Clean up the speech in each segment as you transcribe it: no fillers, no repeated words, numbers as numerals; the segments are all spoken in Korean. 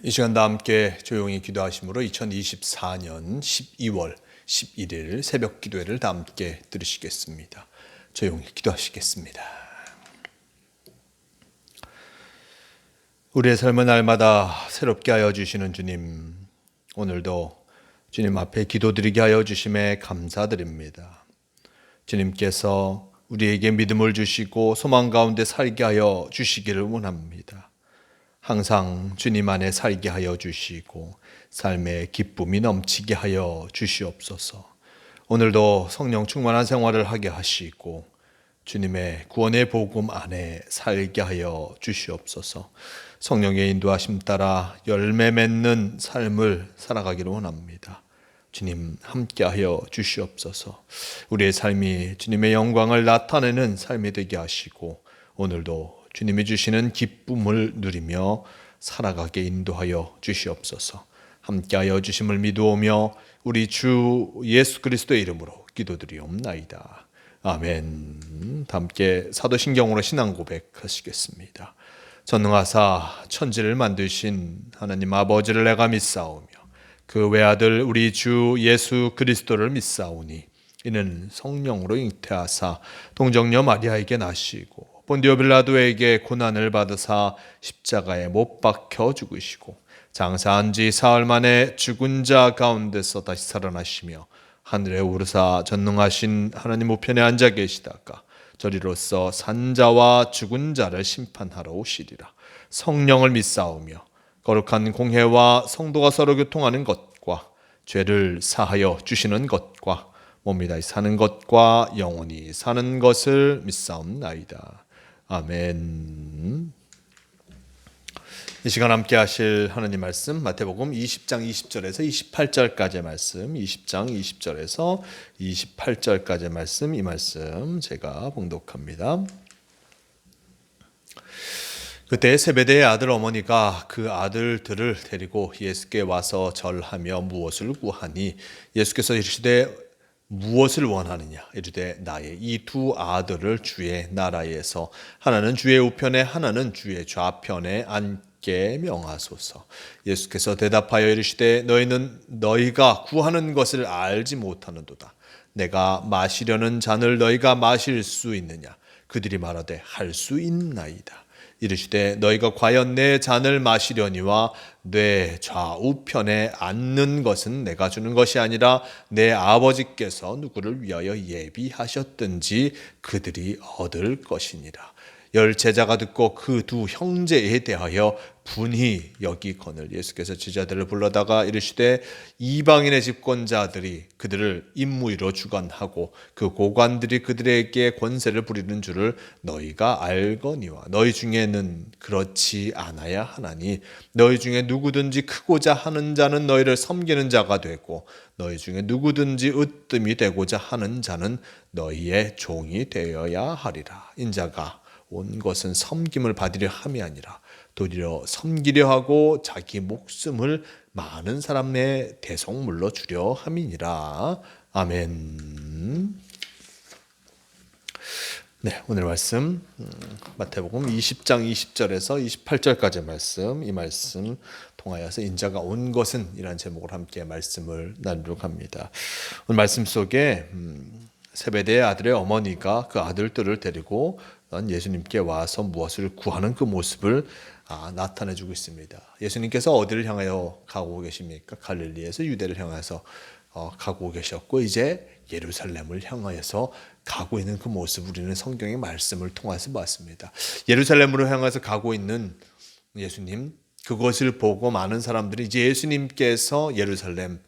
이 시간 다 함께 조용히 기도하심으로 2024년 12월 11일 새벽 기도회를 다 함께 들으시겠습니다. 조용히 기도하시겠습니다. 우리의 삶은 날마다 새롭게 하여 주시는 주님, 오늘도 주님 앞에 기도드리게 하여 주심에 감사드립니다. 주님께서 우리에게 믿음을 주시고 소망 가운데 살게 하여 주시기를 원합니다. 항상 주님 안에 살게 하여 주시고 삶의 기쁨이 넘치게 하여 주시옵소서. 오늘도 성령 충만한 생활을 하게 하시고 주님의 구원의 복음 안에 살게 하여 주시옵소서. 성령의 인도하심 따라 열매 맺는 삶을 살아가기를 원합니다. 주님 함께 하여 주시옵소서. 우리의 삶이 주님의 영광을 나타내는 삶이 되게 하시고 오늘도 주님이 주시는 기쁨을 누리며 살아가게 인도하여 주시옵소서. 함께하여 주심을 믿으오며 우리 주 예수 그리스도의 이름으로 기도드리옵나이다. 아멘. 함께 사도신경으로 신앙 고백하시겠습니다. 전능하사 천지를 만드신 하나님 아버지를 내가 믿사오며 그 외아들 우리 주 예수 그리스도를 믿사오니 이는 성령으로 잉태하사 동정녀 마리아에게 나시고 본디오 빌라도에게 고난을 받으사 십자가에 못 박혀 죽으시고 장사한 지 사흘 만에 죽은 자 가운데서 다시 살아나시며 하늘에 오르사 전능하신 하나님 우편에 앉아 계시다가 저리로서 산자와 죽은 자를 심판하러 오시리라. 성령을 믿사오며 거룩한 공회와 성도가 서로 교통하는 것과 죄를 사하여 주시는 것과 몸이 다시 사는 것과 영원히 사는 것을 믿사옵나이다. 아멘. 이 시간 함께 하실 하나님 말씀 마태복음 20장 20절에서 28절까지의 말씀, 20장 20절에서 28절까지의 말씀, 이 말씀 제가 봉독합니다. 그때 세베대의 아들 어머니가 그 아들들을 데리고 예수께 와서 절하며 무엇을 구하니 예수께서 이르시되 무엇을 원하느냐 이르되 나의 이 두 아들을 주의 나라에서 하나는 주의 우편에 하나는 주의 좌편에 앉게 명하소서. 예수께서 대답하여 이르시되 너희는 너희가 구하는 것을 알지 못하는도다. 내가 마시려는 잔을 너희가 마실 수 있느냐? 그들이 말하되 할 수 있나이다. 이르시되 너희가 과연 내 잔을 마시려니와 내 좌우편에 앉는 것은 내가 주는 것이 아니라 내 아버지께서 누구를 위하여 예비하셨든지 그들이 얻을 것이니라. 열 제자가 듣고 그 두 형제에 대하여 분히 여기거늘 예수께서 제자들을 불러다가 이르시되 이방인의 집권자들이 그들을 임무의로 주관하고 그 고관들이 그들에게 권세를 부리는 줄을 너희가 알거니와 너희 중에는 그렇지 않아야 하나니 너희 중에 누구든지 크고자 하는 자는 너희를 섬기는 자가 되고 너희 중에 누구든지 으뜸이 되고자 하는 자는 너희의 종이 되어야 하리라. 인자가 온 것은 섬김을 받으려 함이 아니라 도리어 섬기려 하고 자기 목숨을 많은 사람의 대속물로 주려 함이니라. 아멘. 네, 오늘 말씀 마태복음 20장 20절에서 28절까지 말씀, 이 말씀 통하여서 인자가 온 것은 이라는 제목으로 함께 말씀을 나누려고 합니다. 오늘 말씀 속에 세베대의 아들의 어머니가 그 아들들을 데리고 예수님께 와서 무엇을 구하는 그 모습을 나타내주고 있습니다. 예수님께서 어디를 향하여 가고 계십니까? 갈릴리에서 유대를 향해서 가고 계셨고 이제 예루살렘을 향하여서 가고 있는 그 모습을 우리는 성경의 말씀을 통해서 봤습니다. 예루살렘으로 향해서 가고 있는 예수님, 그것을 보고 많은 사람들이 이제 예수님께서 예루살렘,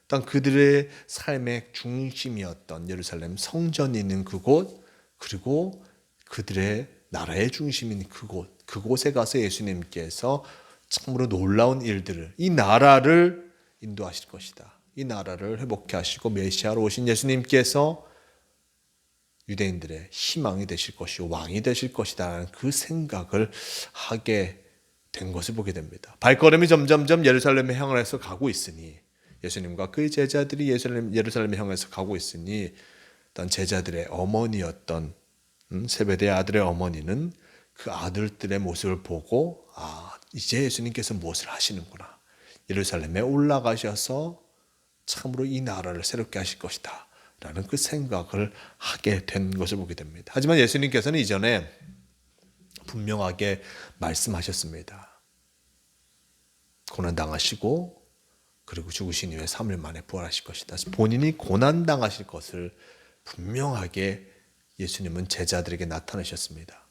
단 그들의 삶의 중심이었던 예루살렘 성전이 있는 그곳, 그리고 그들의 나라의 중심인 그곳에 가서 예수님께서 참으로 놀라운 일들을, 이 나라를 인도하실 것이다. 이 나라를 회복케 하시고 메시아로 오신 예수님께서 유대인들의 희망이 되실 것이고 왕이 되실 것이다라는 그 생각을 하게 된 것을 보게 됩니다. 발걸음이 점점점 예루살렘에 향해서 가고 있으니 예수님과 그의 제자들이 예루살렘에 향해서 가고 있으니 어떤 제자들의 어머니였던 세베대의 아들의 어머니는 그 아들들의 모습을 보고 이제 예수님께서 무엇을 하시는구나. 예루살렘에 올라가셔서 참으로 이 나라를 새롭게 하실 것이다 라는 그 생각을 하게 된 것을 보게 됩니다. 하지만 예수님께서는 이전에 분명하게 말씀하셨습니다. 고난당하시고 그리고 죽으신 이후에 3일 만에 부활하실 것이다. 본인이 고난당하실 것을 분명하게 예수님은 제자들에게 나타내셨습니다.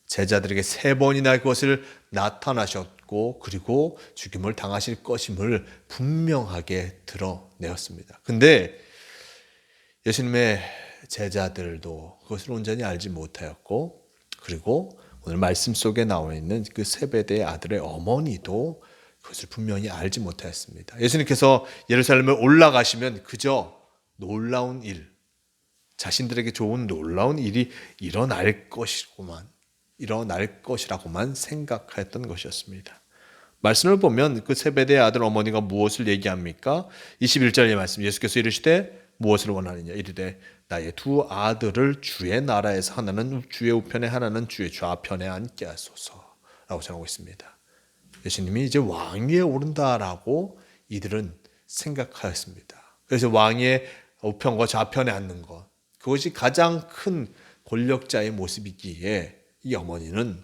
제자들에게 3번이나 그것을 나타나셨고 그리고 죽임을 당하실 것임을 분명하게 드러내었습니다. 근데 예수님의 제자들도 그것을 온전히 알지 못하였고 그리고 오늘 말씀 속에 나와 있는 그 세베대의 아들의 어머니도 그것을 분명히 알지 못하였습니다. 예수님께서 예루살렘에 올라가시면 그저 놀라운 일, 자신들에게 좋은 놀라운 일이 일어날 것이라고만 생각하였던 것이었습니다. 말씀을 보면 그 세베대의 아들 어머니가 무엇을 얘기합니까? 21절의 말씀, 예수께서 이르시되 무엇을 원하느냐 이르되 나의 2 아들을 주의 나라에서 하나는 주의 우편에 하나는 주의 좌편에 앉게 하소서 라고 전하고 있습니다. 예수님이 이제 왕위에 오른다라고 이들은 생각하였습니다. 그래서 왕의 우편과 좌편에 앉는 것, 그것이 가장 큰 권력자의 모습이기에 이 어머니는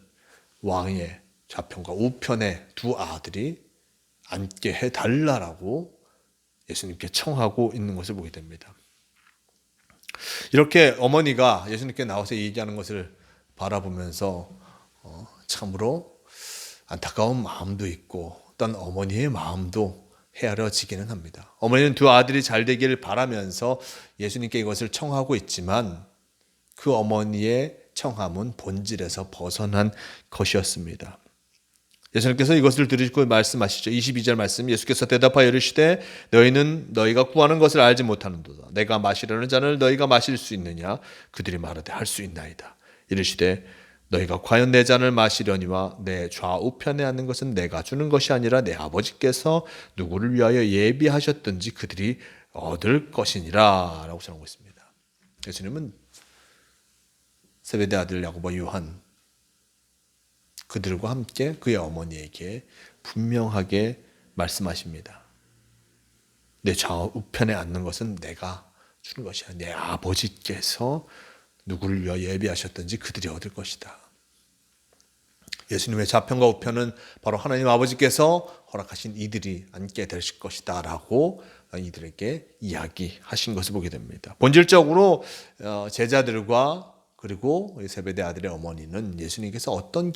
왕의 좌편과 우편에 2 아들이 앉게 해달라라고 예수님께 청하고 있는 것을 보게 됩니다. 이렇게 어머니가 예수님께 나와서 얘기하는 것을 바라보면서 참으로 안타까운 마음도 있고 어떤 어머니의 마음도 헤아려지기는 합니다. 어머니는 2 아들이 잘 되기를 바라면서 예수님께 이것을 청하고 있지만 그 어머니의 청함은 본질에서 벗어난 것이었습니다. 예수님께서 이것을 들으시고 말씀하시죠. 22절 말씀, 예수께서 대답하여 이르시되 너희는 너희가 구하는 것을 알지 못하는도다. 내가 마시려는 잔을 너희가 마실 수 있느냐? 그들이 말하되 할 수 있나이다. 이르시되 너희가 과연 내 잔을 마시려니와 내 좌우편에 앉는 것은 내가 주는 것이 아니라 내 아버지께서 누구를 위하여 예비하셨든지 그들이 얻을 것이니라 라고 전하고 있습니다. 예수님은 세베대 아들 야고보, 요한 그들과 함께 그의 어머니에게 분명하게 말씀하십니다. 내 좌우편에 앉는 것은 내가 주는 것이 아니라 내 아버지께서 누구를 위하여 예비하셨든지 그들이 얻을 것이다. 예수님의 좌편과 우편은 바로 하나님 아버지께서 허락하신 이들이 앉게 되실 것이다 라고 이들에게 이야기하신 것을 보게 됩니다. 본질적으로 제자들과 그리고 세베대 아들의 어머니는 예수님께서 어떤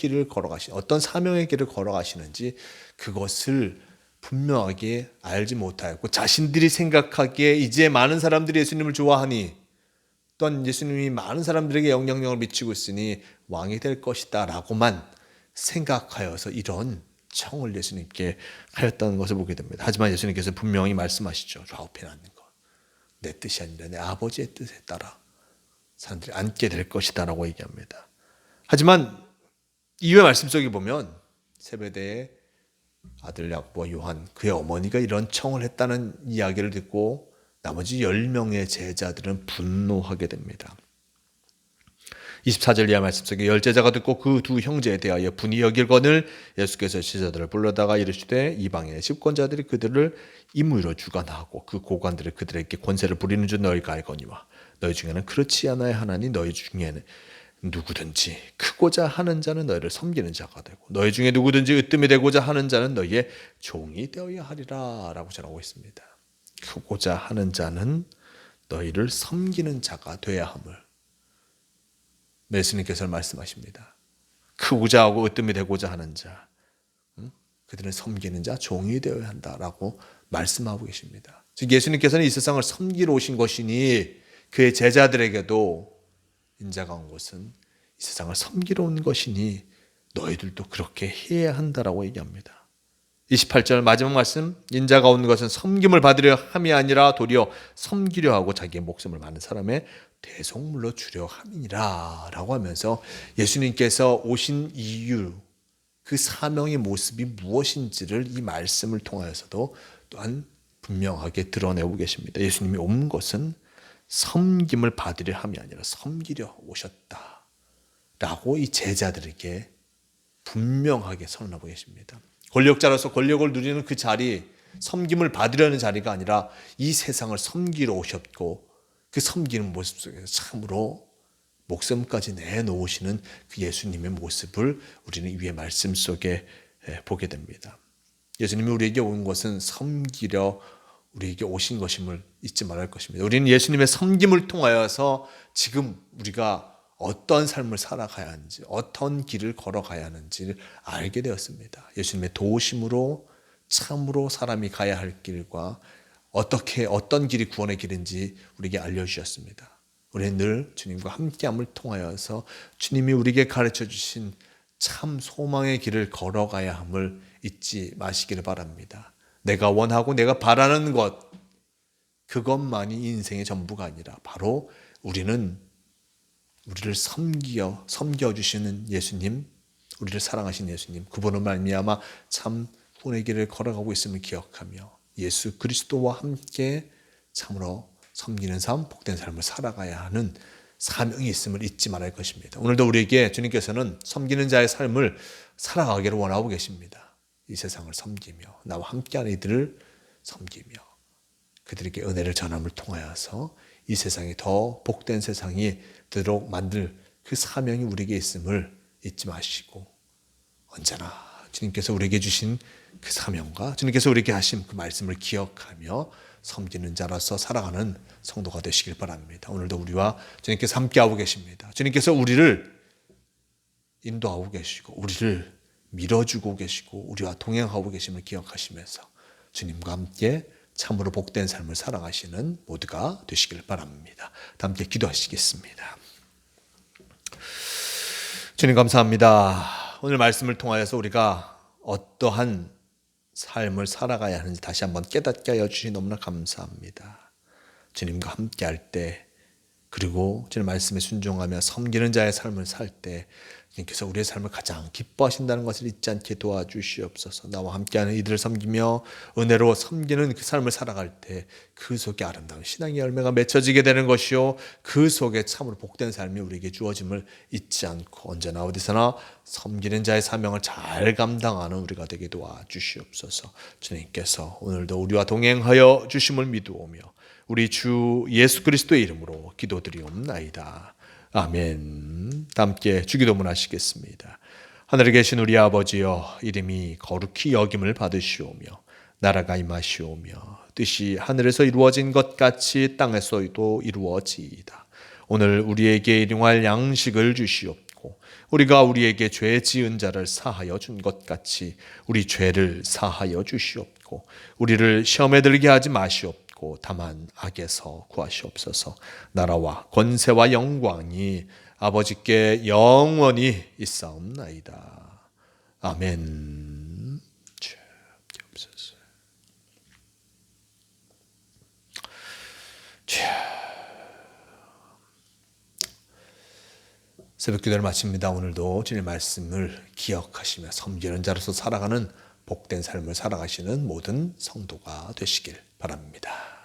어떤 사명의 길을 걸어가시는지 그것을 분명하게 알지 못하였고 자신들이 생각하기에 이제 많은 사람들이 예수님을 좋아하니 또한 예수님이 많은 사람들에게 영향력을 미치고 있으니 왕이 될 것이다 라고만 생각하여서 이런 청을 예수님께 하였다는 것을 보게 됩니다. 하지만 예수님께서 분명히 말씀하시죠. 좌우편에 앉는 것. 내 뜻이 아니라 내 아버지의 뜻에 따라 사람들이 앉게 될 것이다 라고 얘기합니다. 하지만 이후의 말씀 속에 보면 세베대의 아들 야고보와 요한 그의 어머니가 이런 청을 했다는 이야기를 듣고 나머지 10명의 제자들은 분노하게 됩니다. 24절 이하 말씀 속에 10제자가 듣고 그 2 형제에 대하여 분이 여길거늘 예수께서 제자들을 불러다가 이르시되 이방인의 집권자들이 그들을 임의로 주관하고 그 고관들이 그들에게 권세를 부리는 줄 너희가 알거니와 너희 중에는 그렇지 않아야 하나니 너희 중에는 누구든지 크고자 하는 자는 너희를 섬기는 자가 되고 너희 중에 누구든지 으뜸이 되고자 하는 자는 너희의 종이 되어야 하리라 라고 전하고 있습니다. 크고자 하는 자는 너희를 섬기는 자가 되어야 함을 예수님께서 말씀하십니다. 크고자 하고 으뜸이 되고자 하는 자, 그들은 섬기는 자, 종이 되어야 한다라고 말씀하고 계십니다. 즉 예수님께서는 이 세상을 섬기러 오신 것이니 그의 제자들에게도 인자가 온 것은 이 세상을 섬기러 온 것이니 너희들도 그렇게 해야 한다라고 얘기합니다. 28절 마지막 말씀, 인자가 온 것은 섬김을 받으려 함이 아니라 도리어 섬기려 하고 자기의 목숨을 많은 사람의 대속물로 주려 함이니라 라고 하면서 예수님께서 오신 이유, 그 사명의 모습이 무엇인지를 이 말씀을 통하여서도 또한 분명하게 드러내고 계십니다. 예수님이 온 것은 섬김을 받으려 함이 아니라 섬기려 오셨다 라고 이 제자들에게 분명하게 선언하고 계십니다. 권력자로서 권력을 누리는 그 자리, 섬김을 받으려는 자리가 아니라 이 세상을 섬기러 오셨고 그 섬기는 모습 속에서 참으로 목숨까지 내놓으시는 그 예수님의 모습을 우리는 위의 말씀 속에 보게 됩니다. 예수님이 우리에게 온 것은 섬기려 우리에게 오신 것임을 잊지 말할 것입니다. 우리는 예수님의 섬김을 통하여서 지금 우리가 어떤 삶을 살아가야 하는지, 어떤 길을 걸어가야 하는지를 알게 되었습니다. 예수님의 도우심으로 참으로 사람이 가야 할 길과 어떤 길이 구원의 길인지 우리에게 알려주셨습니다. 우리는 늘 주님과 함께함을 통하여서 주님이 우리에게 가르쳐 주신 참 소망의 길을 걸어가야 함을 잊지 마시기를 바랍니다. 내가 원하고 내가 바라는 것, 그것만이 인생의 전부가 아니라 바로 우리를 섬겨주시는 예수님, 우리를 사랑하신 예수님, 그분을 말미암아 참 구원의 길을 걸어가고 있음을 기억하며 예수 그리스도와 함께 참으로 섬기는 삶, 복된 삶을 살아가야 하는 사명이 있음을 잊지 말아야 할 것입니다. 오늘도 우리에게 주님께서는 섬기는 자의 삶을 살아가기를 원하고 계십니다. 이 세상을 섬기며 나와 함께하는 이들을 섬기며 그들에게 은혜를 전함을 통하여서 이 세상이 더 복된 세상이 되도록 만들 그 사명이 우리에게 있음을 잊지 마시고 언제나 주님께서 우리에게 주신 그 사명과 주님께서 우리에게 하신 그 말씀을 기억하며 섬기는 자로서 살아가는 성도가 되시길 바랍니다. 오늘도 우리와 주님께서 함께하고 계십니다. 주님께서 우리를 인도하고 계시고 우리를 밀어주고 계시고 우리와 동행하고 계심을 기억하시면서 주님과 함께 참으로 복된 삶을 살아가시는 모두가 되시길 바랍니다. 다 함께 기도하시겠습니다. 주님 감사합니다. 오늘 말씀을 통하여서 우리가 어떠한 삶을 살아가야 하는지 다시 한번 깨닫게 하여 주시니 너무나 감사합니다. 주님과 함께 할 때 그리고 주님 말씀에 순종하며 섬기는 자의 삶을 살 때 주님께서 우리의 삶을 가장 기뻐하신다는 것을 잊지 않게 도와주시옵소서. 나와 함께하는 이들을 섬기며 은혜로 섬기는 그 삶을 살아갈 때 그 속에 아름다운 신앙의 열매가 맺혀지게 되는 것이요 그 속에 참으로 복된 삶이 우리에게 주어짐을 잊지 않고 언제나 어디서나 섬기는 자의 사명을 잘 감당하는 우리가 되게 도와주시옵소서. 주님께서 오늘도 우리와 동행하여 주심을 믿으오며 우리 주 예수 그리스도의 이름으로 기도드리옵나이다. 아멘. 다 함께 주기도문 하시겠습니다. 하늘에 계신 우리 아버지여, 이름이 거룩히 여김을 받으시오며 나라가 임하시오며 뜻이 하늘에서 이루어진 것 같이 땅에서도 이루어지이다. 오늘 우리에게 일용할 양식을 주시옵고 우리가 우리에게 죄 지은 자를 사하여 준 것 같이 우리 죄를 사하여 주시옵고 우리를 시험에 들게 하지 마시옵고 다만 악에서 구하시옵소서. 나라와 권세와 영광이 아버지께 영원히 있사옵나이다. 아멘. 새벽 기도를 마칩니다. 오늘도 주님의 말씀을 기억하시며 섬기는 자로서 살아가는 복된 삶을 살아가시는 모든 성도가 되시길 바랍니다.